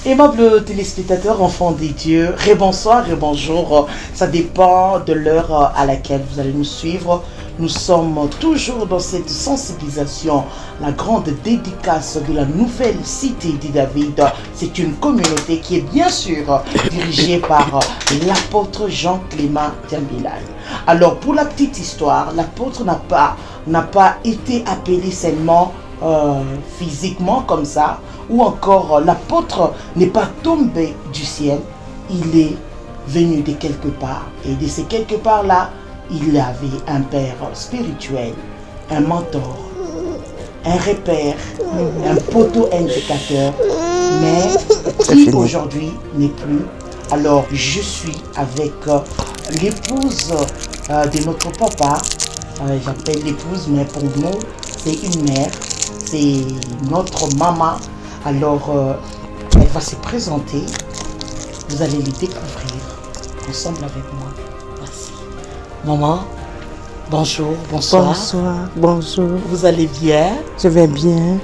Aimables téléspectateurs, enfants des dieux, rebonsoir et bonjour. Ça dépend de l'heure à laquelle vous allez nous suivre. Nous sommes toujours dans cette sensibilisation, la grande dédicace de la nouvelle cité de David. C'est une communauté qui est bien sûr dirigée par l'apôtre Jean-Clément Diambilay. Alors pour la petite histoire, l'apôtre n'a pas été appelé seulement physiquement comme ça, ou encore l'apôtre n'est pas tombé du ciel, il est venu de quelque part. Et de ces quelque part là, il avait un père spirituel, un mentor, un repère, un poteau indicateur, mais qui aujourd'hui n'est plus. Alors je suis avec l'épouse de notre papa, j'appelle l'épouse, mais pour nous c'est une mère, c'est notre maman. Alors elle va se présenter, vous allez les découvrir ensemble avec moi. Merci. Maman, bonjour, bonsoir. Bonsoir, bonjour. Vous allez bien? Je vais bien.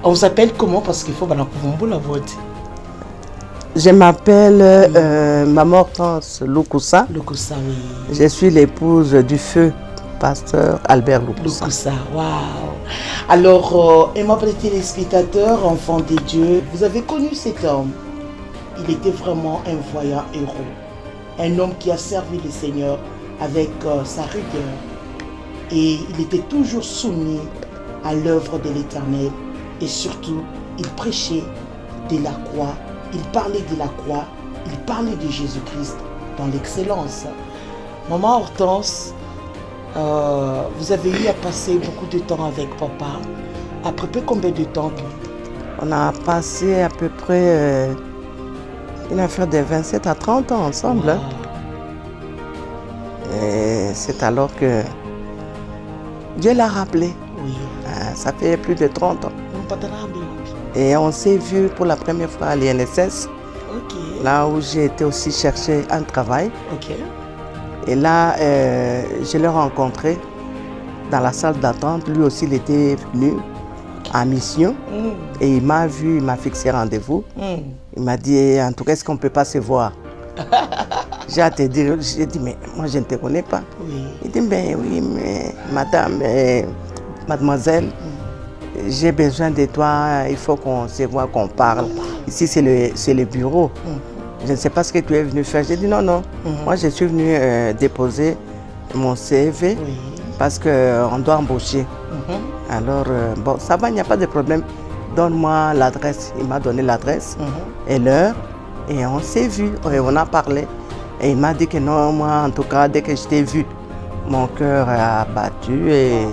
On vous appelle comment? Parce qu'il faut la vote. Je m'appelle Maman Hortense Lukusa. Lukusa, oui. Je suis l'épouse du feu pasteur Albert Lukusa. Lukusa, waouh. Alors, aimables téléspectateurs, enfants des dieux, vous avez connu cet homme. Il était vraiment un voyant héros. Un homme qui a servi le Seigneur avec sa rigueur. Et il était toujours soumis à l'œuvre de l'Éternel. Et surtout, il prêchait de la croix. Il parlait de la croix. Il parlait de Jésus-Christ dans l'excellence. Maman Hortense, vous avez eu à passer beaucoup de temps avec papa. À peu près combien de temps? On a passé à peu près une affaire de 27 à 30 ans ensemble. Wow. Et c'est alors que Dieu l'a rappelé. Oui. Ça fait plus de 30 ans. Pas de rambler. Et on s'est vu pour la première fois à l'INSS. Ok. Là où j'ai été aussi chercher un travail. Ok. Et là, je l'ai rencontré dans la salle d'attente. Lui aussi, il était venu en mission. Et il m'a vu, il m'a fixé rendez-vous. Il m'a dit, en tout cas, est-ce qu'on ne peut pas se voir? J'ai dit, mais moi, je ne te connais pas. Oui. Il dit, ben oui, mais madame, mademoiselle, j'ai besoin de toi, il faut qu'on se voit, qu'on parle. Ici, c'est le bureau. Je ne sais pas ce que tu es venu faire. J'ai dit non, non. Moi, je suis venu déposer mon CV parce qu'on doit embaucher. Alors, bon, ça va, il n'y a pas de problème. Donne-moi l'adresse. Il m'a donné l'adresse et l'heure. Et on s'est vu, et on a parlé. Et il m'a dit que non, moi, en tout cas, dès que je t'ai vu, mon cœur a battu et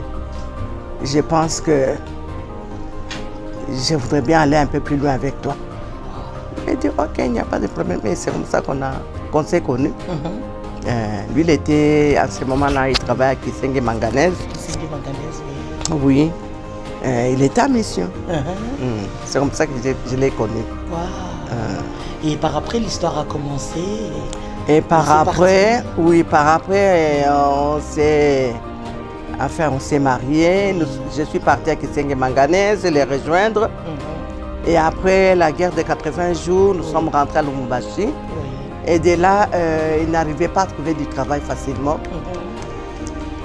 je pense que je voudrais bien aller un peu plus loin avec toi. Il dit ok, il n'y a pas de problème. Et c'est comme ça qu'on s'est connus. Lui, il était, à ce moment-là, il travaillait à Kisenge Manganèse. Kisenge Manganèse, oui. Oui. Il était en mission. C'est comme ça que je l'ai connu. Wow. Et par après, l'histoire a commencé. Et par après, on s'est... Enfin, on s'est mariés. Je suis partie à Kisenge Manganèse, les rejoindre. Et après la guerre de 80 jours, nous sommes rentrés à Lubumbashi. Et de là, il n'arrivait pas à trouver du travail facilement.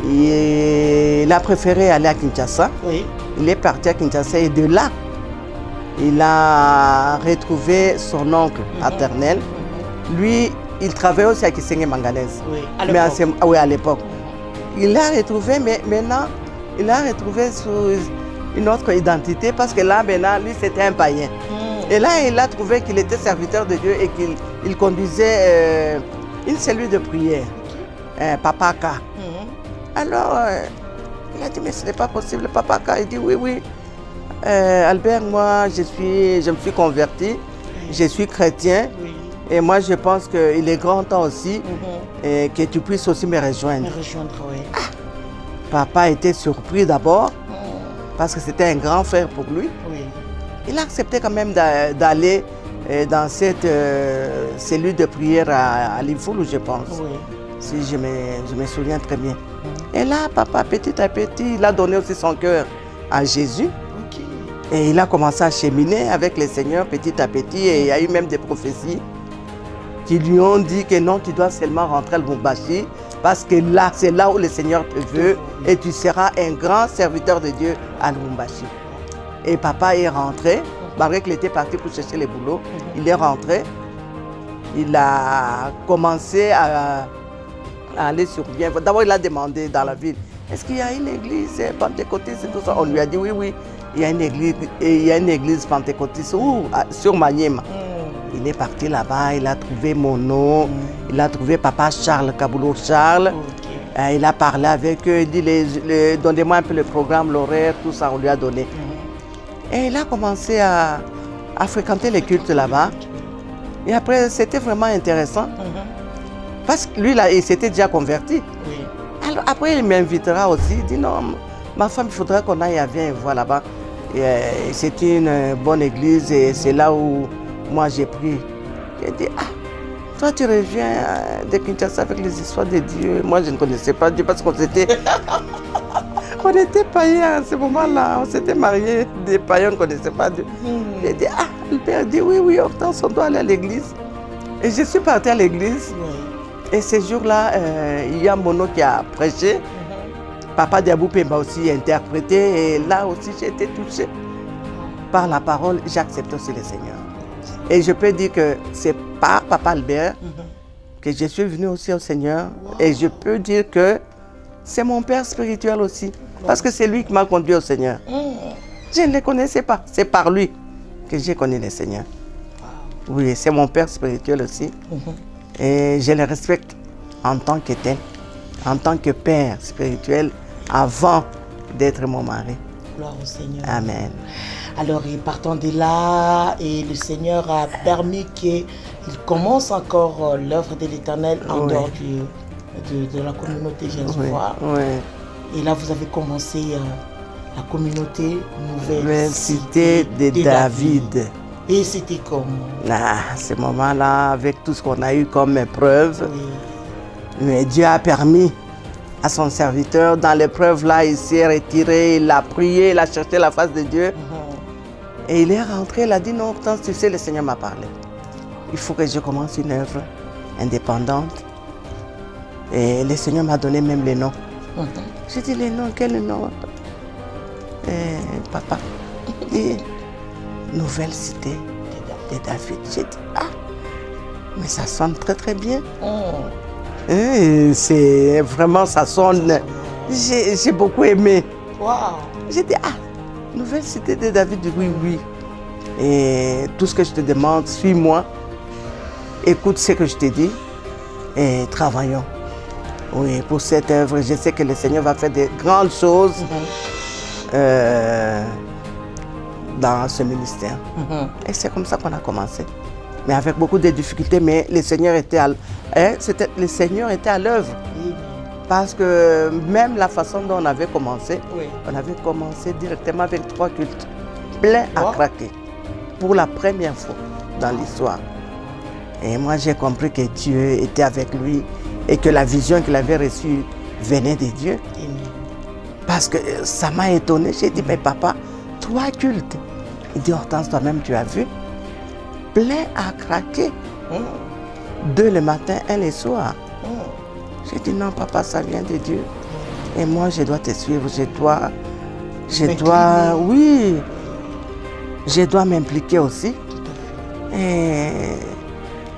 Et il a préféré aller à Kinshasa. Il est parti à Kinshasa et de là, il a retrouvé son oncle paternel. Lui, il travaillait aussi à Kisenge Manganèse. Oui, à l'époque. Il l'a retrouvé, mais maintenant, il l'a retrouvé sous une autre identité parce que là, maintenant, lui, c'était un païen. Et là, il a trouvé qu'il était serviteur de Dieu et qu'il conduisait une cellule de prière, Papaka. Alors, il a dit, mais ce n'est pas possible, Papaka. Il dit, oui, oui. Albert, moi, je me suis converti, je suis chrétien. Et moi, je pense qu'il est grand temps aussi que tu puisses aussi me rejoindre. Papa était surpris d'abord, parce que c'était un grand frère pour lui. Il a accepté quand même d'aller dans cette cellule de prière à Lifoulou, je pense. Si je me souviens très bien. Et là, papa, petit à petit, il a donné aussi son cœur à Jésus. Et il a commencé à cheminer avec le Seigneur petit à petit. Et il y a eu même des prophéties qui lui ont dit que non, tu dois seulement rentrer à Lubumbashi parce que là, c'est là où le Seigneur te veut et tu seras un grand serviteur de Dieu à Lubumbashi. Et papa est rentré, malgré qu'il était parti pour chercher le boulot, il est rentré. Il a commencé à aller sur bien. D'abord, il a demandé dans la ville, est-ce qu'il y a une église pentecôtiste et tout ça? On lui a dit oui, il y a une église pentecôtiste sur Maniema. Il est parti là-bas, il a trouvé mon nom, il a trouvé papa Charles, Kaboulou Charles. Il a parlé avec eux, il dit donnez-moi un peu le programme, l'horaire, tout ça, on lui a donné. Et il a commencé à fréquenter les cultes là-bas. Et après, c'était vraiment intéressant. Parce que lui, là, il s'était déjà converti. Alors après, il m'invitera aussi. Il dit non, ma femme, il faudrait qu'on aille voir là-bas. C'est une bonne église et c'est là où moi j'ai pris. J'ai dit, toi tu reviens de Kinshasa avec les histoires de Dieu. Moi je ne connaissais pas Dieu parce qu'on était, on était païens à ce moment-là. On s'était mariés des païens, on ne connaissait pas Dieu. J'ai dit, le père dit oui, Hortense, on doit aller à l'église. Et je suis partie à l'église. Et ce jour-là, il y a Mono qui a prêché. Papa Diabou Pemba aussi a interprété. Et là aussi, j'ai été touchée par la parole. J'ai accepté aussi le Seigneur. Et je peux dire que c'est par Papa Albert que je suis venue aussi au Seigneur. Et je peux dire que c'est mon père spirituel aussi. Parce que c'est lui qui m'a conduit au Seigneur. Je ne le connaissais pas. C'est par lui que j'ai connu le Seigneur. Oui, c'est mon père spirituel aussi. Et je le respecte en tant que tel, en tant que père spirituel, avant d'être mon mari. Gloire au Seigneur. Amen. Alors, partant de là, et le Seigneur a permis qu'il commence encore l'œuvre de l'Éternel en dehors de la communauté Jésus-Voir. Et là, vous avez commencé la communauté Nouvelle Cité de David. Et c'était comment? À ce moment-là, avec tout ce qu'on a eu comme épreuve, mais Dieu a permis à son serviteur, dans l'épreuve là, il s'est retiré, il a prié, il a cherché la face de Dieu. Et il est rentré, il a dit non, Hortense, tu sais, le Seigneur m'a parlé. Il faut que je commence une œuvre indépendante. Et le Seigneur m'a donné même les noms. J'ai dit les noms, quel nom? Papa, dit Nouvelle Cité de David. J'ai dit, mais ça sonne très très bien. C'est vraiment, ça sonne. J'ai beaucoup aimé. J'ai dit, Nouvelle Cité de David, oui. Et tout ce que je te demande, suis-moi, écoute ce que je te dis et travaillons. Oui, pour cette œuvre, je sais que le Seigneur va faire de grandes choses dans ce ministère. Et c'est comme ça qu'on a commencé. Mais avec beaucoup de difficultés, mais le Seigneur était à l'œuvre. Parce que même la façon dont on avait commencé directement avec 3 cultes, plein à craquer, pour la première fois dans l'histoire. Et moi j'ai compris que Dieu était avec lui et que la vision qu'il avait reçue venait de Dieu. Parce que ça m'a étonné, j'ai dit, mais papa, 3 cultes. Il dit, Hortense, toi-même tu as vu, plein à craquer, 2 le matin, 1 le soir. J'ai dit non papa, ça vient de Dieu. Et moi je dois te suivre, je dois m'impliquer aussi. Et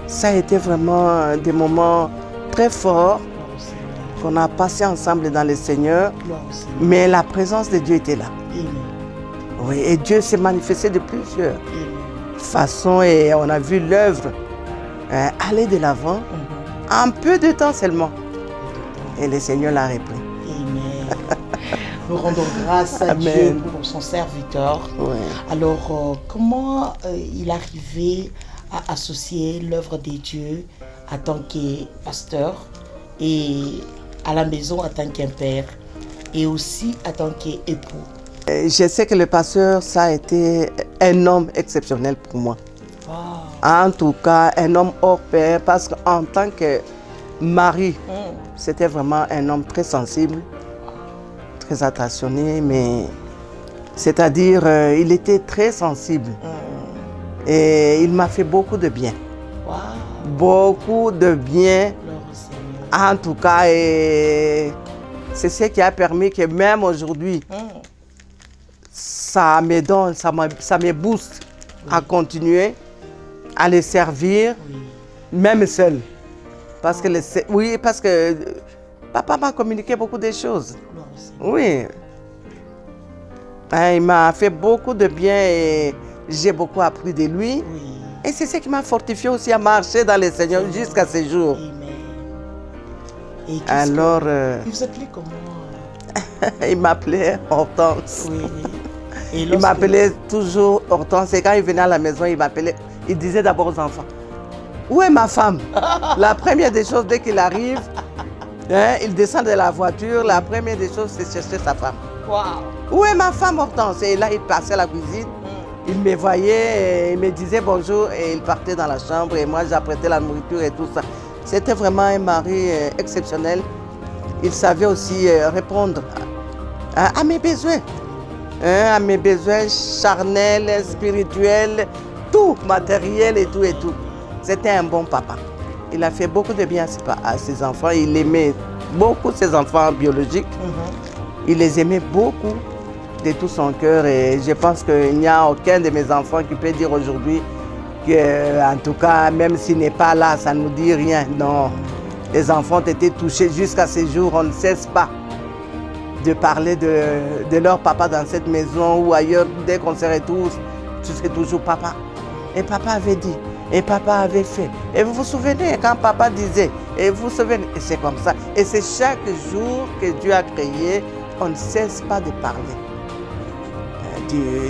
ça a été vraiment des moments très forts qu'on a passé ensemble dans le Seigneur. Mais la présence de Dieu était là. Oui, et Dieu s'est manifesté de plusieurs façons et on a vu l'œuvre aller de l'avant en peu de temps seulement. Et le Seigneur l'a repris. Amen. Nous rendons grâce à Dieu pour son serviteur. Alors, comment il arrivait à associer l'œuvre de Dieu en tant que pasteur et à la maison en tant qu'un père et aussi en tant qu'époux? Je sais que le pasteur, ça a été un homme exceptionnel pour moi. En tout cas, un homme hors pair, parce qu'en tant que mari, c'était vraiment un homme très sensible, très attentionné, mais C'est-à-dire, il était très sensible. Et il m'a fait beaucoup de bien. Wow. Beaucoup de bien. Gloire au Seigneur. En tout cas, et c'est ce qui a permis que même aujourd'hui, ça me donne, ça me booste à continuer à les servir, même seul. Parce que, oui, parce que papa m'a communiqué beaucoup de choses. Gloire au Seigneur. Oui. Il m'a fait beaucoup de bien et j'ai beaucoup appris de lui. Oui. Et c'est ce qui m'a fortifié aussi à marcher dans le Seigneur jusqu'à ce jour. Amen. Et Alors, il vous appelait comment? il m'appelait Hortense. Oui. Et Il m'appelait toujours Hortense. Et quand il venait à la maison, il m'appelait. Il disait d'abord aux enfants, où est ma femme? La première des choses, dès qu'il arrive, il descend de la voiture, la première des choses, c'est chercher sa femme. Wow. Où est ma femme, Hortense? Et là, il passait à la cuisine. Il me voyait, et il me disait bonjour et il partait dans la chambre et moi j'apprêtais la nourriture et tout ça. C'était vraiment un mari exceptionnel. Il savait aussi répondre à mes besoins, à mes besoins charnels, spirituels, tout, matériel et tout et tout. C'était un bon papa. Il a fait beaucoup de bien à ses enfants. Il aimait beaucoup ses enfants biologiques. Il les aimait beaucoup de tout son cœur et je pense qu'il n'y a aucun de mes enfants qui peut dire aujourd'hui que, en tout cas, même s'il n'est pas là, ça ne nous dit rien. Non, les enfants ont été touchés jusqu'à ce jour. On ne cesse pas de parler de leur papa dans cette maison ou ailleurs. Dès qu'on se retrouve, tu serais toujours papa. Et papa avait dit, et papa avait fait. Et vous vous souvenez quand papa disait, et vous vous souvenez, et c'est comme ça. Et c'est chaque jour que Dieu a créé, on ne cesse pas de parler.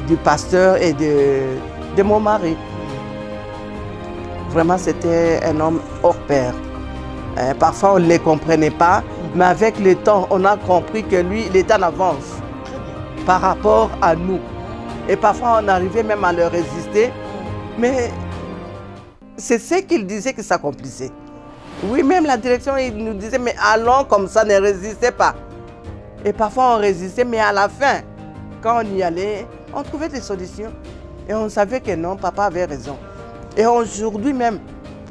Du pasteur et de mon mari. Vraiment, c'était un homme hors pair. Parfois, on ne les comprenait pas, mais avec le temps, on a compris que lui, il était en avance par rapport à nous. Et parfois, on arrivait même à le résister, mais c'est ce qu'il disait qui s'accomplissait. Oui, même la direction, il nous disait, mais allons comme ça, ne résistez pas. Et parfois, on résistait, mais à la fin, quand on y allait, on trouvait des solutions. Et on savait que non, papa avait raison. Et aujourd'hui même,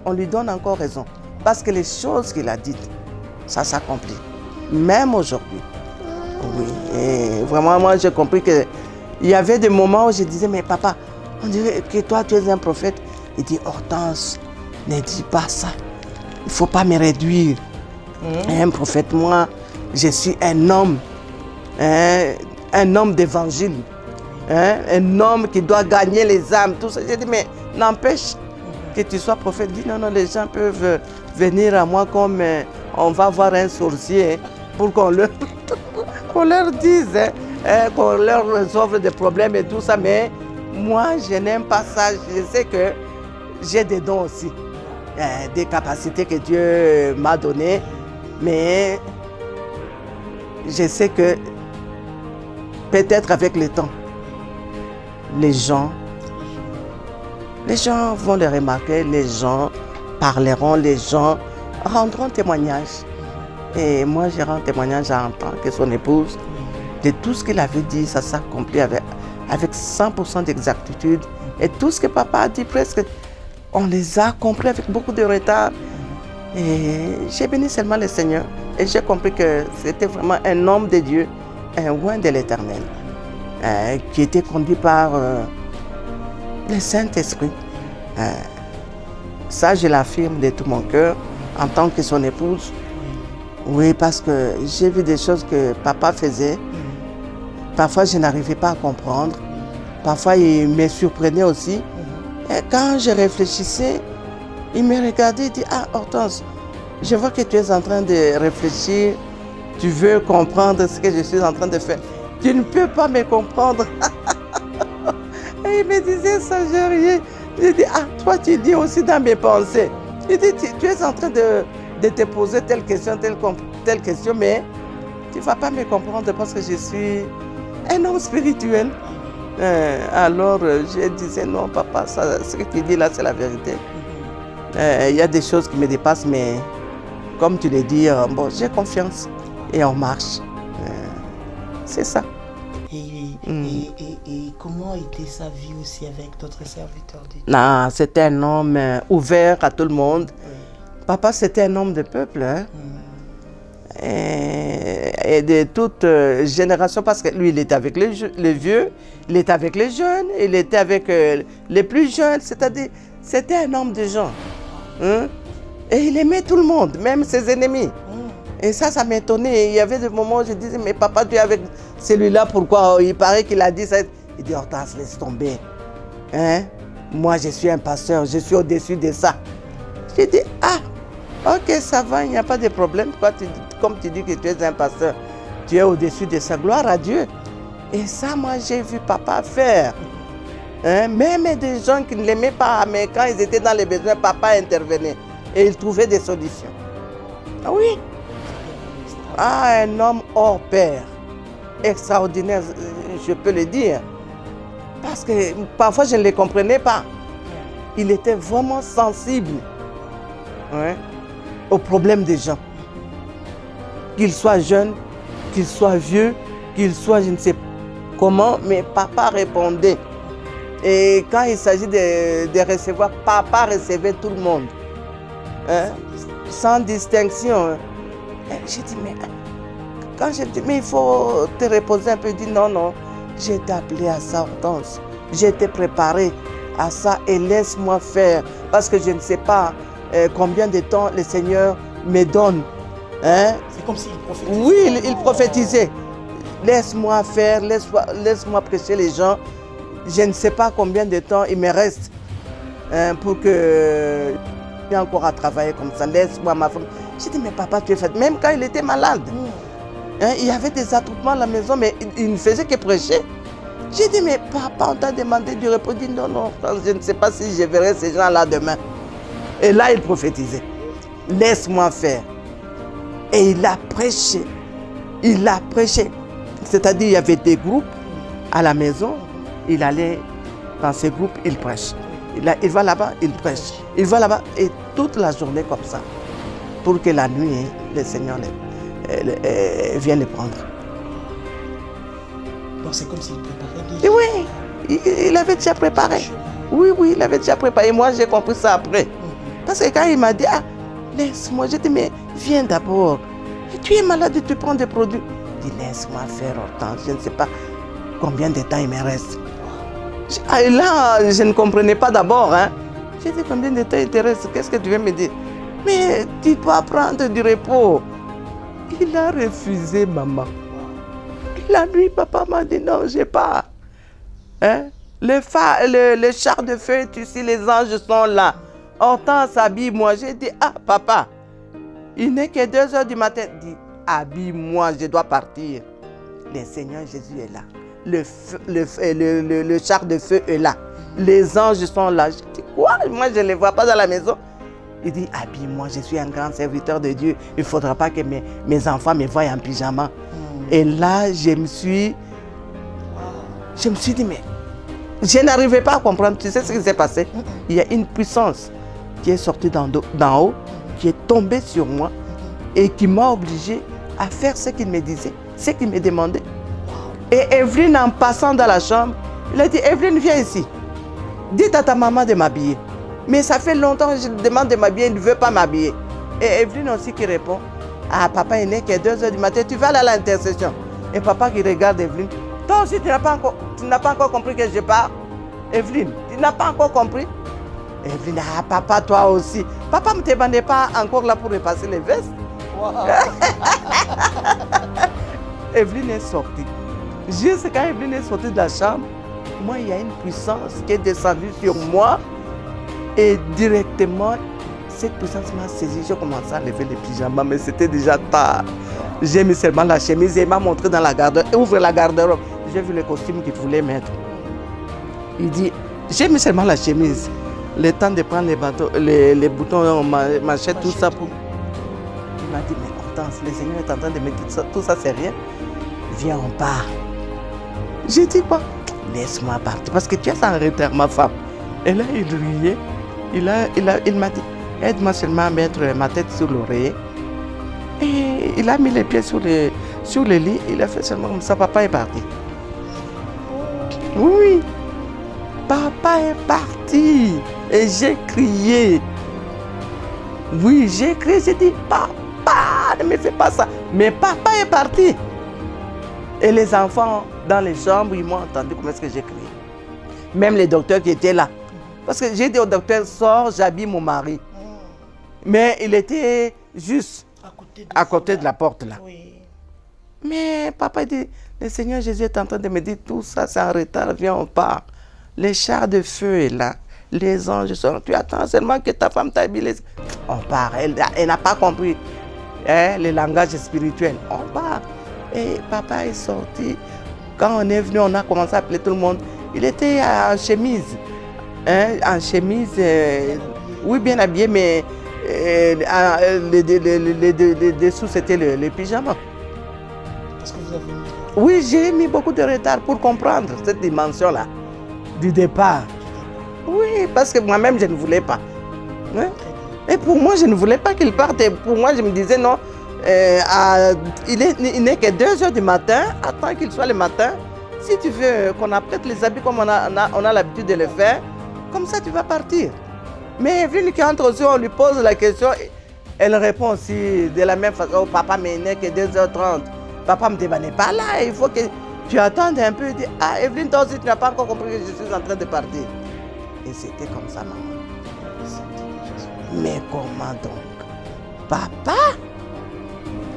on lui donne encore raison. Parce que les choses qu'il a dites, ça s'accomplit. Même aujourd'hui. Oui. Et vraiment, moi, j'ai compris qu'il y avait des moments où je disais, mais papa, on dirait que toi, tu es un prophète. Il dit, Hortense, ne dis pas ça. Il ne faut pas me réduire. Un prophète, moi, je suis un homme. Un homme d'évangile, un homme qui doit gagner les âmes, tout ça. J'ai dit, mais n'empêche que tu sois prophète. Il dit, non, les gens peuvent venir à moi comme on va voir un sorcier pour qu'on leur, qu'on leur dise, qu'on leur résolve des problèmes et tout ça. Mais moi, je n'aime pas ça. Je sais que j'ai des dons aussi, des capacités que Dieu m'a données, mais je sais que peut-être avec le temps, les gens vont le remarquer, les gens parleront, les gens rendront témoignage. Et moi, je rends témoignage en tant que son épouse de tout ce qu'il avait dit, ça s'accomplit avec 100% d'exactitude. Et tout ce que papa a dit presque, on les a compris avec beaucoup de retard. Et j'ai béni seulement le Seigneur. Et j'ai compris que c'était vraiment un homme de Dieu, un oint de l'Éternel, qui était conduit par le Saint-Esprit. Ça, je l'affirme de tout mon cœur, en tant que son épouse. Oui, parce que j'ai vu des choses que papa faisait. Parfois, je n'arrivais pas à comprendre. Parfois, il me surprenait aussi. Et quand je réfléchissais, il me regardait et dit, ah, Hortense, je vois que tu es en train de réfléchir. Tu veux comprendre ce que je suis en train de faire. Tu ne peux pas me comprendre. Et il me disait ça, je riais. Je dis, ah, toi, tu dis aussi dans mes pensées. Il dit, tu es en train de te poser telle question, mais tu ne vas pas me comprendre parce que je suis un homme spirituel. Alors, je disais, non, papa, ça, ce que tu dis là, c'est la vérité. Il y a des choses qui me dépassent, mais comme tu le dis, bon, j'ai confiance et on marche. C'est ça. Et Et comment était sa vie aussi avec d'autres serviteurs de Dieu? Non, c'était un homme ouvert à tout le monde. Oui. Papa, c'était un homme de peuple. Hein. Et de toute génération, parce que lui, il était avec les vieux, il était avec les jeunes, il était avec les plus jeunes, c'est-à-dire, c'était un homme de gens. Hein? Et il aimait tout le monde, même ses ennemis. Et ça m'étonnait. Il y avait des moments où je disais, mais papa, tu es avec celui-là, pourquoi? Il paraît qu'il a dit ça. Il dit, Hortense, laisse tomber. Hein? Moi, je suis un pasteur, je suis au-dessus de ça. J'ai dit, ah, ok, ça va, il n'y a pas de problème. Comme tu dis que tu es un pasteur, tu es au-dessus de sa gloire à Dieu. Et ça, moi, j'ai vu papa faire. Hein? Même des gens qui ne l'aimaient pas, mais quand ils étaient dans les besoins, papa intervenait. Et il trouvait des solutions. Ah oui. Ah, un homme hors pair. Extraordinaire, je peux le dire. Parce que parfois, je ne les comprenais pas. Il était vraiment sensible. Hein, aux problèmes des gens. Qu'il soit jeune, qu'il soit vieux, qu'il soit je ne sais comment, mais papa répondait. Et quand il s'agit de recevoir, papa recevait tout le monde. Hein, sans distinction. Hein. J'ai dit, mais quand j'ai dit, mais il faut te reposer un peu, il dit, non, non, j'ai été appelé à ça, Hortense. J'ai été préparé à ça et laisse-moi faire. Parce que je ne sais pas combien de temps le Seigneur me donne. Hein? C'est comme s'il prophétisait. Oui, il prophétisait. Laisse-moi faire, laisse-moi prêcher les gens. Je ne sais pas combien de temps il me reste pour que j'ai encore à travailler comme ça. Laisse-moi ma femme. J'ai dit, mais papa, tu es fait. Même quand il était malade, hein, il y avait des attroupements à la maison, mais il ne faisait que prêcher. J'ai dit, mais papa, on t'a demandé du repos. Il dit, non, non, je ne sais pas si je verrai ces gens-là demain. Et là, il prophétisait. Laisse-moi faire. Et il a prêché. Il a prêché. C'est-à-dire, il y avait des groupes à la maison. Il allait dans ces groupes, il prêche. Il va là-bas, il prêche. Il va là-bas, et toute la journée comme ça. Pour que la nuit, le Seigneur vienne les prendre. Donc c'est comme s'il préparait déjà. Et oui, il avait déjà préparé. Oui, il avait déjà préparé. Moi, j'ai compris ça après. Parce que quand il m'a dit, ah, laisse-moi, j'ai dit, mais viens d'abord. Tu es malade, tu prends des produits. Il dit, laisse-moi faire Hortense, je ne sais pas combien de temps il me reste. Et là, je ne comprenais pas d'abord. Hein. J'ai dit, combien de temps il te reste? Qu'est-ce que tu veux me dire? Mais tu dois prendre du repos. Il a refusé, maman. La nuit, papa m'a dit, non, je n'ai pas. Hein? Le char de feu, tu sais, les anges sont là. Hortense, habille-moi. J'ai dit, ah, papa, il n'est que 2h du matin. Il dit, habille-moi, je dois partir. Le Seigneur Jésus est là. Le char de feu est là. Les anges sont là. Je dis, quoi? Moi, je ne les vois pas dans la maison. Il dit, habille-moi, je suis un grand serviteur de Dieu. Il ne faudra pas que mes enfants me voient en pyjama. Et là, je me suis dit, mais je n'arrivais pas à comprendre. Tu sais ce qui s'est passé? Il y a une puissance qui est sortie d'en haut, qui est tombée sur moi et qui m'a obligé à faire ce qu'il me disait, ce qu'il me demandait. Et Evelyne, en passant dans la chambre, il a dit, Evelyne, viens ici. Dites à ta maman de m'habiller. Mais ça fait longtemps que je lui demande de m'habiller, il ne veut pas m'habiller. Et Evelyne aussi qui répond, ah, papa est né qu'à 2h du matin, tu vas aller à l'intercession. Et papa qui regarde Evelyne, toi aussi tu n'as pas encore compris que je pars. Evelyne, tu n'as pas encore compris? Evelyne, ah, papa, toi aussi. Papa ne te bandait pas encore là pour repasser les vestes. Wow. Evelyne est sortie. Juste quand Evelyne est sortie de la chambre, moi, il y a une puissance qui est descendue sur moi. Et directement, cette puissance m'a saisi. J'ai commencé à lever les pyjamas, mais c'était déjà tard. J'ai mis seulement la chemise et il m'a montré dans la garde-robe. Ouvre la garde-robe. J'ai vu le costume qu'il voulait mettre. Il dit, j'ai mis seulement la chemise. Le temps de prendre les boutons, manchettes, tout ça. Il m'a dit, mais Hortense, le Seigneur est en train de me dire tout ça, c'est rien. Viens, on part. J'ai dit quoi? Laisse-moi partir, parce que tu es en retard, ma femme. Et là, il riait. Il m'a dit, aide-moi seulement à mettre ma tête sur l'oreiller. Et il a mis les pieds sur le lit. Il a fait seulement comme ça. Papa est parti. Oui. Papa est parti. Et j'ai crié. Oui, j'ai crié, j'ai dit, papa, ne me fais pas ça. Mais papa est parti. Et les enfants dans les chambres, ils m'ont entendu comment est-ce que j'ai crié. Même les docteurs qui étaient là. Parce que j'ai dit au docteur, sors, j'habille mon mari. Mais il était juste à côté de la porte là. Oui. Mais papa dit, le Seigneur Jésus est en train de me dire, tout ça c'est en retard, viens on part. Les chars de feu est là. Les anges sont, tu attends seulement que ta femme t'habille. On part, elle n'a pas compris le langage spirituel. On part. Et papa est sorti. Quand on est venu, on a commencé à appeler tout le monde. Il était en chemise. En chemise, oui, bien habillé, mais les dessous, c'était le pyjama. Parce que vous avez mis... Oui, j'ai mis beaucoup de retard pour comprendre cette dimension-là du départ. Oui, parce que moi-même, je ne voulais pas. Hein? Et pour moi, je ne voulais pas qu'il parte. Et pour moi, je me disais, non, il n'est que 2 heures du matin, attends qu'il soit le matin. Si tu veux qu'on apprête les habits comme on a l'habitude de le faire, comme ça, tu vas partir. Mais Evelyne qui entre aussi, on lui pose la question, elle répond aussi de la même façon, oh, papa, mais il n'est que 2h30. Papa me dit, bah, n'est pas là, il faut que tu attendes un peu. Il dit, ah, Evelyne, toi aussi, tu n'as pas encore compris que je suis en train de partir. Et c'était comme ça, maman. Mais comment donc? Papa?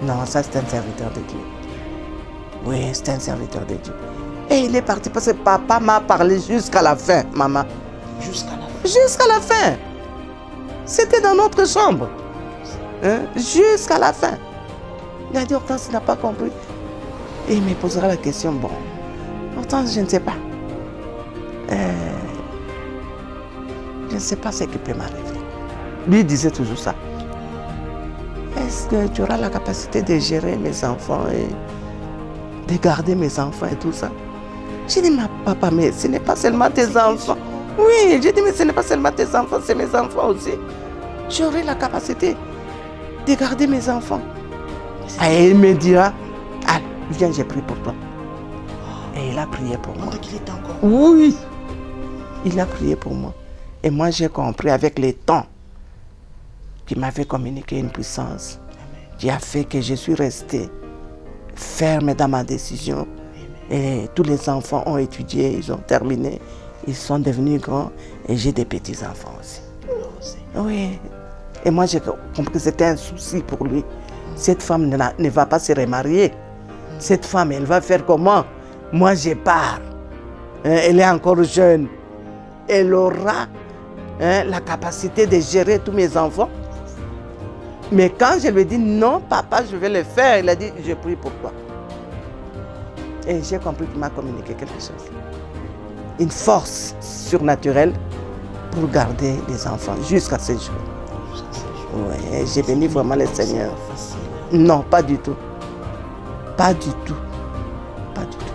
Non, ça c'est un serviteur de Dieu. Oui, c'est un serviteur de Dieu. Et il est parti parce que papa m'a parlé jusqu'à la fin, maman. Jusqu'à la fin? Jusqu'à la fin. C'était dans notre chambre. Hein? Jusqu'à la fin. Il a dit, Hortense, tu n'as pas compris. Et il me posera la question, bon, Hortense, je ne sais pas. Je ne sais pas ce qui peut m'arriver. Lui disait toujours ça. Est-ce que tu auras la capacité de gérer mes enfants et de garder mes enfants et tout ça? J'ai dit, mais papa, mais ce n'est pas seulement tes enfants. Oui, j'ai dit, mais ce n'est pas seulement tes enfants, c'est mes enfants aussi. J'aurai la capacité de garder mes enfants. Et il me dira, ah, viens, j'ai prié pour toi. Et il a prié pour moi. Qu'il était encore... Oui, il a prié pour moi. Et moi, j'ai compris avec les temps qu'il m'avait communiqué une puissance qui a fait que je suis restée ferme dans ma décision. Et tous les enfants ont étudié, ils ont terminé, ils sont devenus grands et j'ai des petits-enfants aussi. Oui. Et moi, j'ai compris que c'était un souci pour lui. Cette femme ne va pas se remarier. Cette femme, elle va faire comment? Moi, je pars. Elle est encore jeune. Elle aura la capacité de gérer tous mes enfants. Mais quand je lui ai dit non, papa, je vais le faire, il a dit, je prie pour toi. Et j'ai compris qu'il m'a communiqué quelque chose. Une force surnaturelle pour garder les enfants jusqu'à ce jour. Oui, j'ai béni vraiment le Seigneur. Non, pas du tout. Pas du tout. Pas du tout,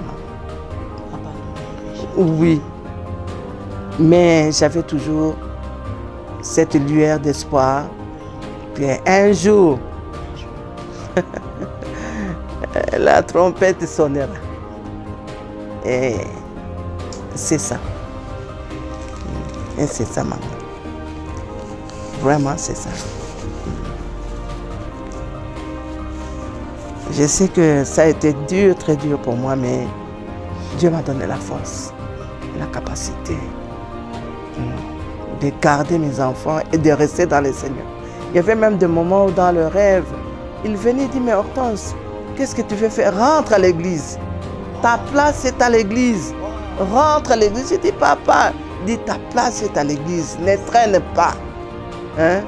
non. Oui. Mais j'avais toujours cette lueur d'espoir. Puis un jour, la trompette sonnera. Et c'est ça. Et c'est ça, maman. Vraiment, c'est ça. Je sais que ça a été dur, très dur pour moi, mais Dieu m'a donné la force, la capacité de garder mes enfants et de rester dans le Seigneur. Il y avait même des moments où dans le rêve, il venait dire, mais Hortense, qu'est-ce que tu veux faire? Rentre à l'église. Ta place est à l'église. Rentre à l'église. Je dis, papa, dis, ta place est à l'église. Ne traîne pas. Hein?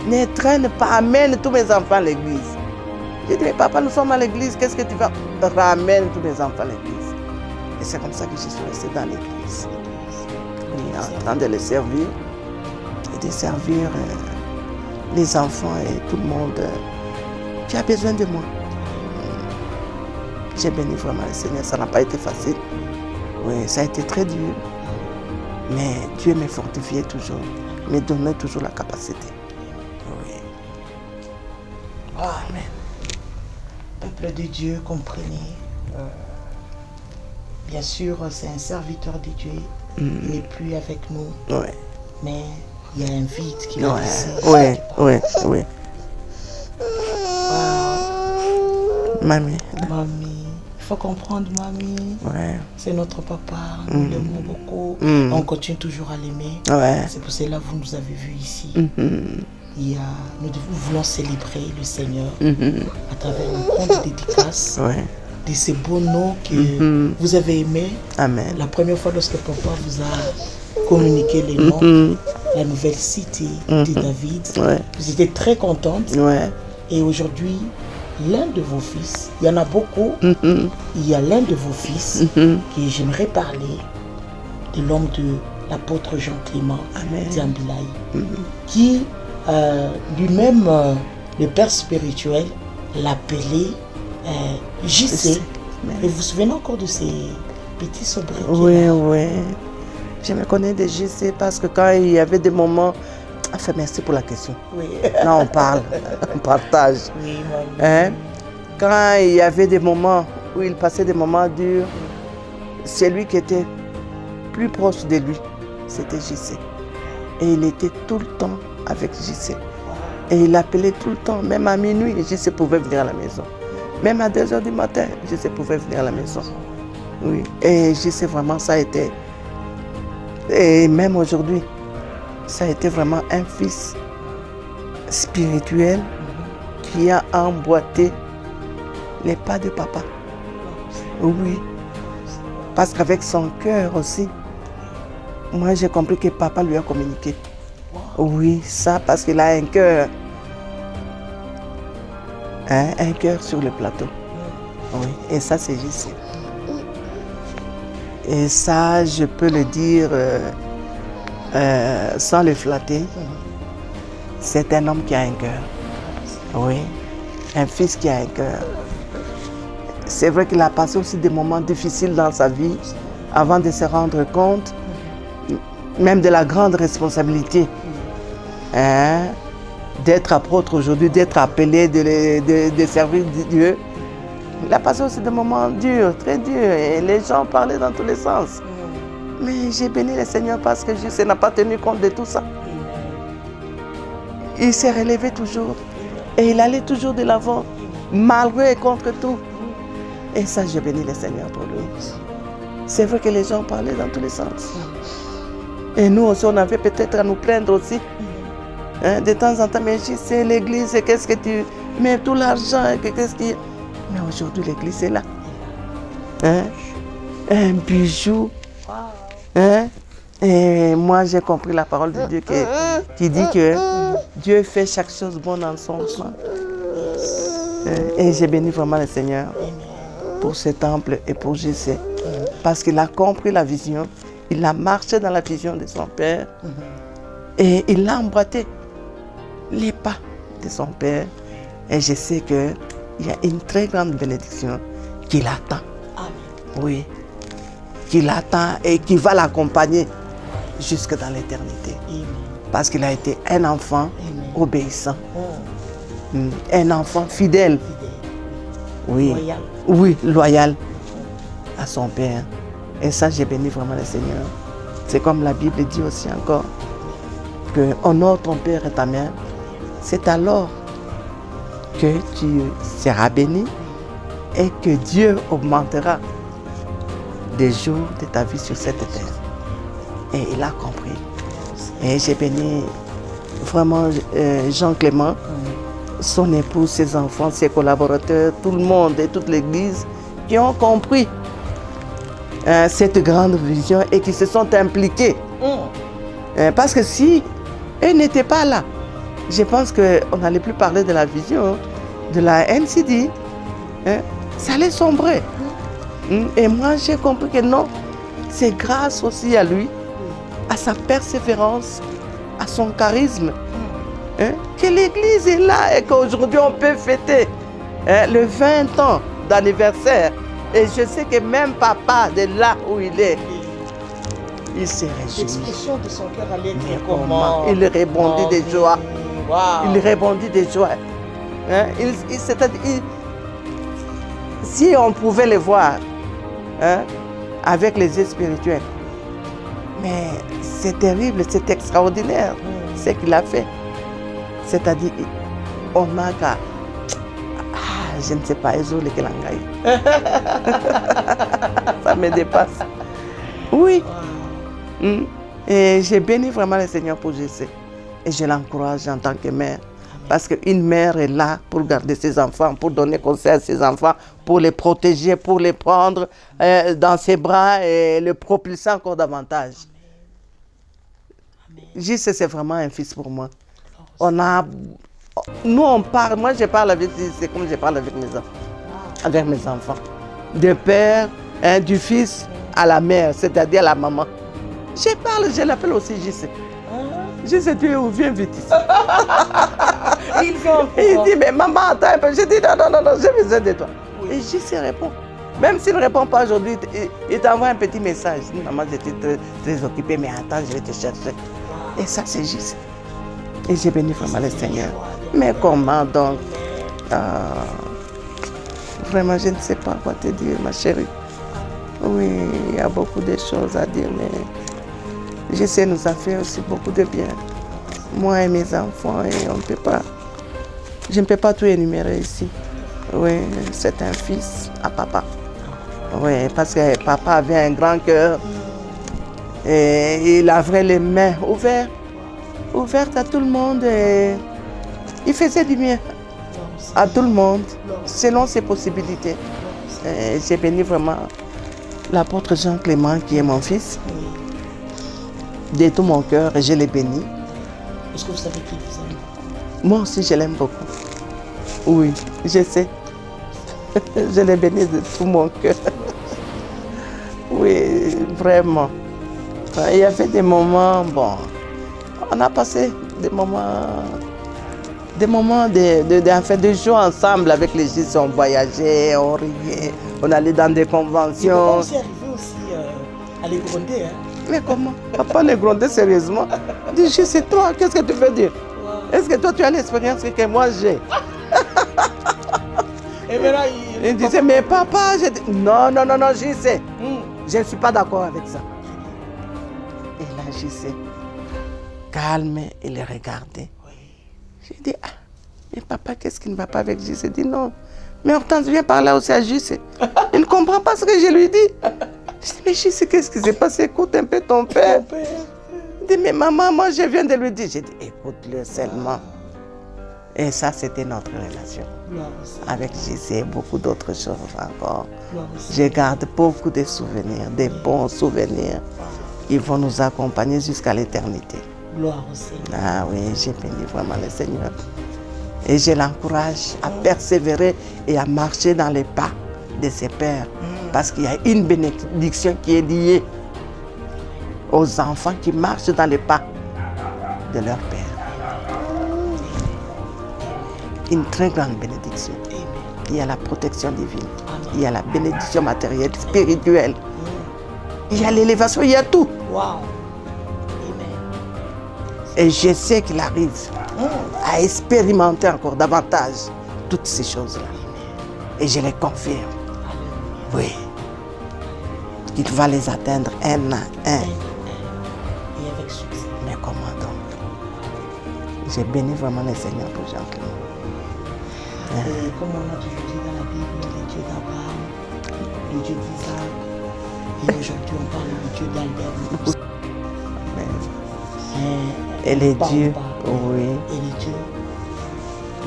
Ne traîne pas. Amène tous mes enfants à l'église. J'ai dit, mais papa, nous sommes à l'église. Qu'est-ce que tu vas? Ramène tous mes enfants à l'église. Et c'est comme ça que je suis restée dans l'église. En train de les servir. Et de servir les enfants et tout le monde qui a besoin de moi. J'ai béni vraiment le Seigneur, ça n'a pas été facile. Oui, ça a été très dur. Mais Dieu m'a fortifié toujours, me donnait toujours la capacité. Oui. Amen. Peuple de Dieu, comprenez Bien sûr, c'est un serviteur de Dieu. Il n'est plus avec nous. Oui. Mais il y a un vide qu'il a laissé. Oui. Wow. Mamie. Mamie. Il faut comprendre, mamie. Ouais. C'est notre papa. Nous l'aimons beaucoup. On continue toujours à l'aimer. Ouais. C'est pour cela que vous nous avez vus ici. Nous voulons célébrer le Seigneur à travers une grande dédicace de ces beaux noms que vous avez aimés. Amen. La première fois lorsque papa vous a communiqué les noms, la nouvelle cité de David, vous étiez très contente. Et aujourd'hui, l'un de vos fils, il y en a beaucoup, il y a l'un de vos fils que j'aimerais parler de l'homme de l'apôtre Jean Clément Diambilaye, qui lui-même, le père spirituel, l'appelait JC. Et vous vous souvenez encore de ces petits sobriquets? Oui. Je me connais de JC parce que quand il y avait des moments... Enfin, merci pour la question. Oui. Là, on parle, on partage. Oui, quand il y avait des moments où il passait des moments durs, celui qui était plus proche de lui, c'était JC. Et il était tout le temps avec JC. Et il appelait tout le temps, même à minuit, JC pouvait venir à la maison. Même à 2 h du matin, JC pouvait venir à la maison. Oui. Et JC, vraiment, ça a été... Et même aujourd'hui, ça a été vraiment un fils spirituel qui a emboîté les pas de papa. Oui. Parce qu'avec son cœur aussi, moi j'ai compris que papa lui a communiqué. Oui, ça parce qu'il a un cœur. Un cœur sur le plateau. Oui, et ça c'est juste. Et ça, je peux le dire sans le flatter. C'est un homme qui a un cœur. Oui, un fils qui a un cœur. C'est vrai qu'il a passé aussi des moments difficiles dans sa vie avant de se rendre compte, même de la grande responsabilité d'être apôtre aujourd'hui, d'être appelé, de servir Dieu. Il a passé aussi des moments durs, très durs, et les gens parlaient dans tous les sens. Mais j'ai béni le Seigneur parce que Jésus n'a pas tenu compte de tout ça. Il s'est relevé toujours et il allait toujours de l'avant, malgré et contre tout. Et ça, j'ai béni le Seigneur pour lui. C'est vrai que les gens parlaient dans tous les sens. Et nous aussi, on avait peut-être à nous plaindre aussi. De temps en temps, mais c'est l'église, qu'est-ce que tu mets tout l'argent, qu'est-ce qui... Mais aujourd'hui, l'église est là. Un bijou. Et moi, j'ai compris la parole de Dieu qui dit que Dieu fait chaque chose bonne dans son plan. Et j'ai béni vraiment le Seigneur pour ce temple et pour Jésus. Parce qu'il a compris la vision, il a marché dans la vision de son Père et il a emboîté les pas de son Père. Et je sais qu'il y a une très grande bénédiction qui l'attend. Oui, qui l'attend et qui va l'accompagner jusque dans l'éternité. Parce qu'il a été un enfant obéissant, un enfant fidèle, oui, oui, loyal à son Père. Et ça, j'ai béni vraiment le Seigneur. C'est comme la Bible dit aussi encore, que honore ton Père et ta mère. C'est alors que tu seras béni et que Dieu augmentera des jours de ta vie sur cette terre. Et il a compris. Et j'ai béni vraiment Jean Clément, son épouse, ses enfants, ses collaborateurs, tout le monde et toute l'église qui ont compris cette grande vision et qui se sont impliqués. Parce que si eux n'étaient pas là, je pense qu'on n'allait plus parler de la vision de la NCD. Ça allait sombrer. Et moi, j'ai compris que non, c'est grâce aussi à lui, à sa persévérance, à son charisme, que l'église est là et qu'aujourd'hui on peut fêter le 20 ans d'anniversaire. Et je sais que même papa, de là où il est, il s'est réjoui. L'expression de son cœur allait être comment? Il répondit de joie. Il répondit de joie. Si on pouvait le voir, avec les yeux spirituels. Mais c'est terrible, c'est extraordinaire ce qu'il a fait. C'est-à-dire, on n'a qu'à... je ne sais pas, ça me dépasse. Oui. Et j'ai béni vraiment le Seigneur pour Jessé. Et je l'encourage en tant que mère. Parce qu'une mère est là pour garder ses enfants, pour donner conseil à ses enfants, pour les protéger, pour les prendre dans ses bras et le propulser encore davantage. Jessé, c'est vraiment un fils pour moi. Nous, on parle, moi je parle avec Jessé comme je parle avec mes enfants. Du père, du fils à la mère, c'est-à-dire à la maman. Je l'appelle aussi Jessé. Jessé, tu es où? Viens vite ici. Il dit, mais maman, attends un peu. Je dis, non, j'ai besoin de toi. Oui. Et Jessé répond. Même s'il ne répond pas aujourd'hui, il t'envoie un petit message. Il dit, maman, j'étais très occupée, mais attends, je vais te chercher. Et ça, c'est Jessé. Et j'ai béni vraiment le Seigneur. Mais comment donc? Vraiment, je ne sais pas quoi te dire, ma chérie. Oui, il y a beaucoup de choses à dire, mais Jessé nous a fait aussi beaucoup de bien. Moi et mes enfants, et on peut pas. Je ne peux pas tout énumérer ici. Oui, c'est un fils à papa. Oui, parce que papa avait un grand cœur. Et il avait les mains ouvertes à tout le monde. Et il faisait du bien à tout le monde, selon ses possibilités. J'ai béni vraiment l'apôtre Jean Clément, qui est mon fils, de tout mon cœur, et je l'ai béni. Est-ce que vous savez qui vous aime? Moi aussi, je l'aime beaucoup. Oui, je sais. Je l'ai béni de tout mon cœur. Oui, vraiment. Il y avait des moments, bon, on a passé des moments de joie ensemble avec les Jessé. On voyageait, on riait, on allait dans des conventions. On s'est arrivé aussi à les gronder. Mais comment? Papa les grondait sérieusement. Il dit, Jessé, toi, qu'est-ce que tu veux dire? Wow. Est-ce que toi, tu as l'expérience que moi j'ai? Et maintenant, il disait, mais papa, non, Jessé, je ne suis pas d'accord avec ça. Et là, Jessé, calme, il le regardait. J'ai dit, mais papa, qu'est-ce qui ne va pas avec Jessé? Il dit, non. Mais Hortense, viens parler aussi à Jessé. Il ne comprend pas ce que je lui dis. Je dis, mais Jessé, qu'est-ce qui s'est passé? Écoute un peu ton père. Il dit, mais maman, moi, je viens de lui dire. J'ai dit, écoute-le seulement. Et ça, c'était notre relation. Avec Jessé et beaucoup d'autres choses encore. Je garde beaucoup de souvenirs, des bons souvenirs qui vont nous accompagner jusqu'à l'éternité. Gloire au Seigneur. Ah oui, j'ai béni vraiment le Seigneur. Et je l'encourage à persévérer et à marcher dans les pas de ses pères. Parce qu'il y a une bénédiction qui est liée aux enfants qui marchent dans les pas de leur père. Une très grande bénédiction. Il y a la protection divine. Il y a la bénédiction matérielle, spirituelle. Il y a l'élévation, il y a tout. Wow. Et je sais qu'il arrive à expérimenter encore davantage toutes ces choses-là. Et je les confirme. Oui. Qu'il va les atteindre un à un. Et avec succès. Mais comment donc? J'ai béni vraiment le Seigneur pour Jean Clément. Et comme on a toujours dit dans la Bible, le Dieu d'Abraham, le Dieu d'Isaac, et aujourd'hui on parle du Dieu d'Albert. Et les dieux, oui. Et les dieux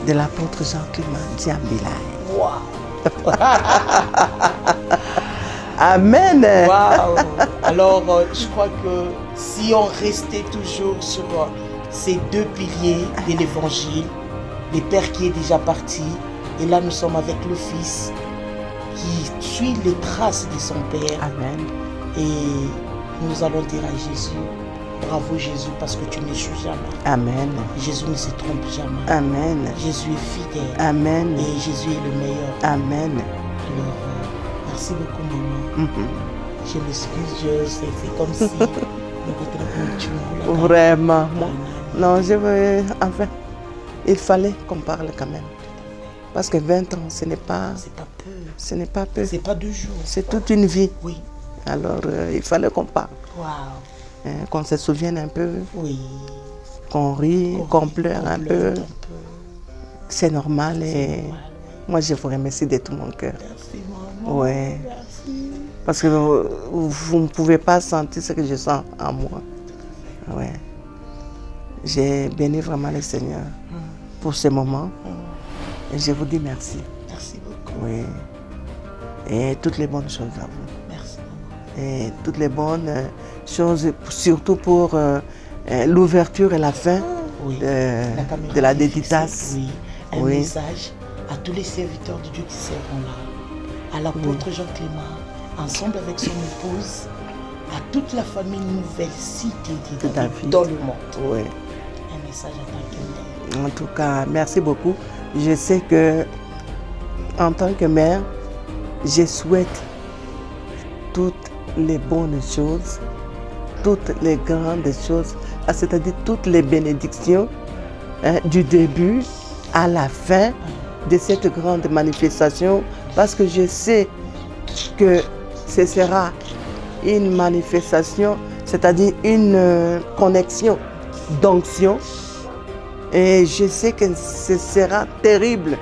de l'apôtre Jean Clément Diambilay. Wow. Amen. Wow. Alors, je crois que si on restait toujours sur ces deux piliers de l'évangile, le Père qui est déjà parti, et là nous sommes avec le Fils qui suit les traces de son Père. Amen. Et nous allons dire à Jésus, bravo Jésus, parce que tu n'échoues jamais. Amen. Jésus ne se trompe jamais. Amen. Jésus est fidèle. Amen. Et Jésus est le meilleur. Amen. Alors, merci beaucoup maman. Je m'excuse, c'est comme si nous vraiment. Non, je veux... Enfin, il fallait qu'on parle quand même. Parce que 20 ans, ce n'est pas... C'est pas peu. Ce n'est pas peu. C'est pas 2 jours. C'est toute une vie. Oui. Alors, il fallait qu'on parle. Wow. Qu'on se souvienne un peu. Oui. Qu'on rit, qu'on pleure un peu. C'est normal et normal. Moi je vous remercie de tout mon cœur. Merci maman. Ouais. Merci. Parce que vous ne pouvez pas sentir ce que je sens en moi. Ouais. J'ai béni vraiment le Seigneur pour ce moment. Et je vous dis merci. Merci beaucoup. Oui. Et toutes les bonnes choses à vous. Merci maman. Et toutes les bonnes choses, surtout pour l'ouverture et la fin de la dédicace. Oui. Un message à tous les serviteurs de Dieu qui seront là. À l'apôtre Jean Clément, ensemble avec son épouse, à toute la famille Nouvelle Cité de David dans le monde. Oui. Un message à tant que mère. En tout cas, merci beaucoup. Je sais que, en tant que mère, je souhaite toutes les bonnes choses, toutes les grandes choses, c'est-à-dire toutes les bénédictions du début à la fin de cette grande manifestation, parce que je sais que ce sera une manifestation, c'est-à-dire une connexion d'onction, et je sais que ce sera terrible.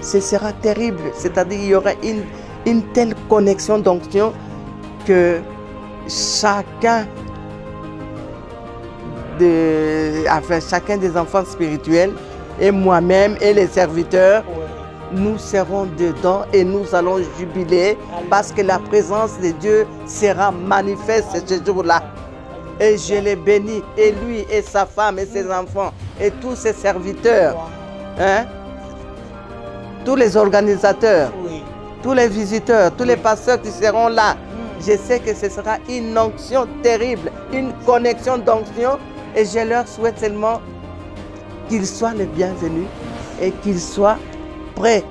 Ce sera terrible, c'est-à-dire il y aura une telle connexion d'onction que chacun des enfants spirituels et moi-même et les serviteurs, nous serons dedans et nous allons jubiler parce que la présence de Dieu sera manifeste ce jour-là. Et je les bénis, et lui et sa femme et ses enfants et tous ses serviteurs, tous les organisateurs, tous les visiteurs, tous les pasteurs qui seront là. Je sais que ce sera une onction terrible, une connexion d'onction, et je leur souhaite seulement qu'ils soient les bienvenus et qu'ils soient prêts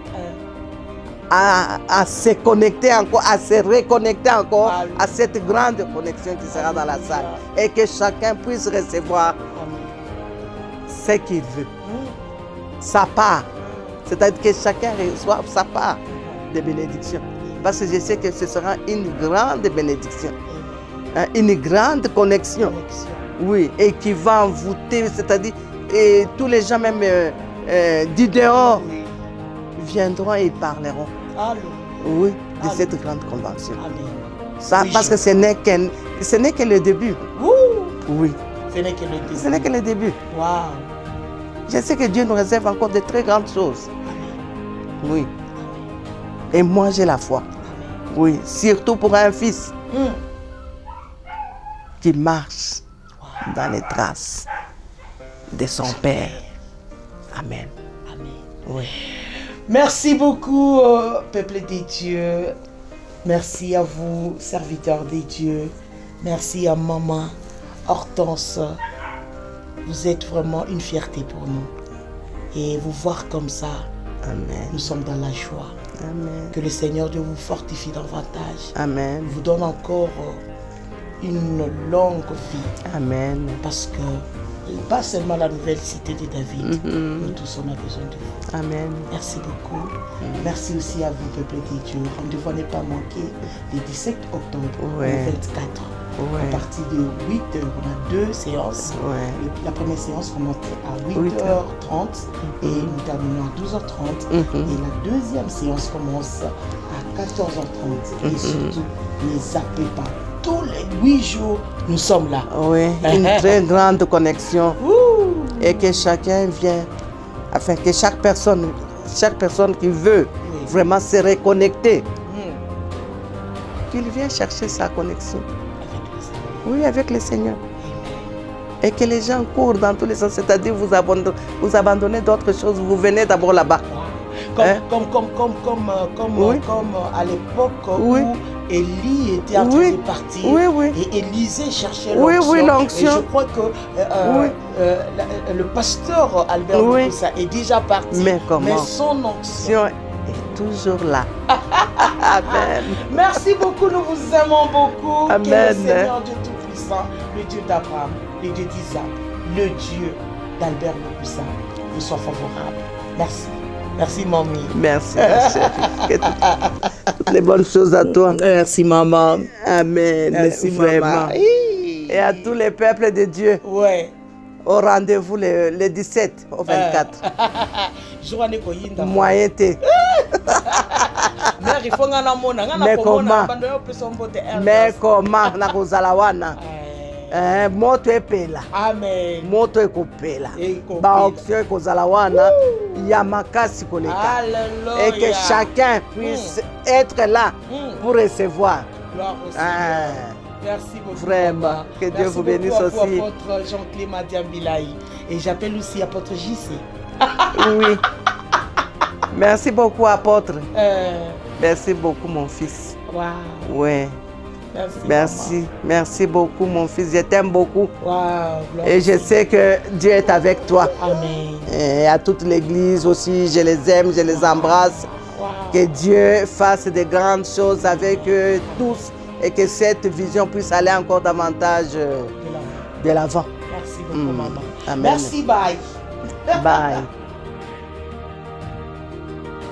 à se connecter encore, à se reconnecter encore à cette grande connexion qui sera dans la salle, et que chacun puisse recevoir ce qu'il veut, sa part, c'est-à-dire que chacun reçoive sa part de bénédiction, parce que je sais que ce sera une grande bénédiction, une grande connexion, oui, et qui va envoûter, c'est-à-dire et tous les gens même du dehors viendront et parleront. Oui, de cette grande convention. Ça, oui, parce que ce n'est que le début. Oui. Ce n'est que le début. Ce n'est que le début. Wow. Je sais que Dieu nous réserve encore de très grandes choses. Oui. Et moi, j'ai la foi. Oui, surtout pour un fils qui marche dans les traces de son Père. Amen. Amen. Oui. Merci beaucoup, peuple des dieux. Merci à vous, serviteurs des dieux. Merci à maman Hortense. Vous êtes vraiment une fierté pour nous. Et vous voir comme ça, amen, nous sommes dans la joie. Amen. Que le Seigneur Dieu vous fortifie davantage. Amen. Vous donne encore une longue vie. Amen. Parce que pas seulement la nouvelle cité de David, nous tous on a besoin de vous. Amen. Merci beaucoup. Merci aussi à vous, peuple des dieux. Rendez-vous à ne pas manquer le 17 octobre au 24. À partir de 8h, on a 2 séances. La première séance commence à 8h30 et nous terminons à 12h30. Et la deuxième séance commence à 14h30. Et surtout, ne zappez pas. Tous les 8 jours, nous sommes là. Oui, une très grande connexion. Et que chacun vienne, afin que chaque personne qui veut vraiment se reconnecter, qu'il vienne chercher sa connexion. Oui, avec le Seigneur. Et que les gens courent dans tous les sens, c'est-à-dire vous abandonnez d'autres choses, vous venez d'abord là-bas. Comme à l'époque où Élie était en train de partir et Élisée cherchait l'onction. Et je crois que le pasteur Albert Moussa est déjà parti, mais son onction est toujours là. Amen. Merci beaucoup, nous vous aimons beaucoup. Amen. Que le Seigneur Dieu Tout-Puissant, le Dieu d'Abraham, le Dieu d'Isaac, le Dieu d'Albert Moussa vous soit favorable. Merci. Merci, mamie. Merci, ma chérie. Toutes les bonnes choses à toi. Merci, maman. Amen. Merci, vraiment. maman. Et à tous les peuples de Dieu. Ouais. Au rendez-vous le 17 au 24. Moyen T. Mais comment? Mais comment? Nakuzalawana. Moto epela. Amen. Moto ekopela. Ba option ekozalawana. Yamakasi koleka. Alléluia. Et que chacun puisse être là pour recevoir. Gloire au Seigneur. Merci beaucoup. Vraiment. Maman. Que Dieu vous bénisse aussi. Merci beaucoup, apôtre Jean-Clément Diambilaï. Et j'appelle aussi apôtre JC. Oui. Merci beaucoup, apôtre. Merci beaucoup, mon fils. Wow. Ouais. Merci. Merci beaucoup, mon fils. Je t'aime beaucoup. Wow. Et je sais que Dieu est avec toi. Amen. Et à toute l'église aussi, je les aime, je les embrasse. Wow. Que Dieu fasse de grandes choses avec eux tous et que cette vision puisse aller encore davantage de l'avant. Merci beaucoup, maman. Amen. Merci, bye. Bye.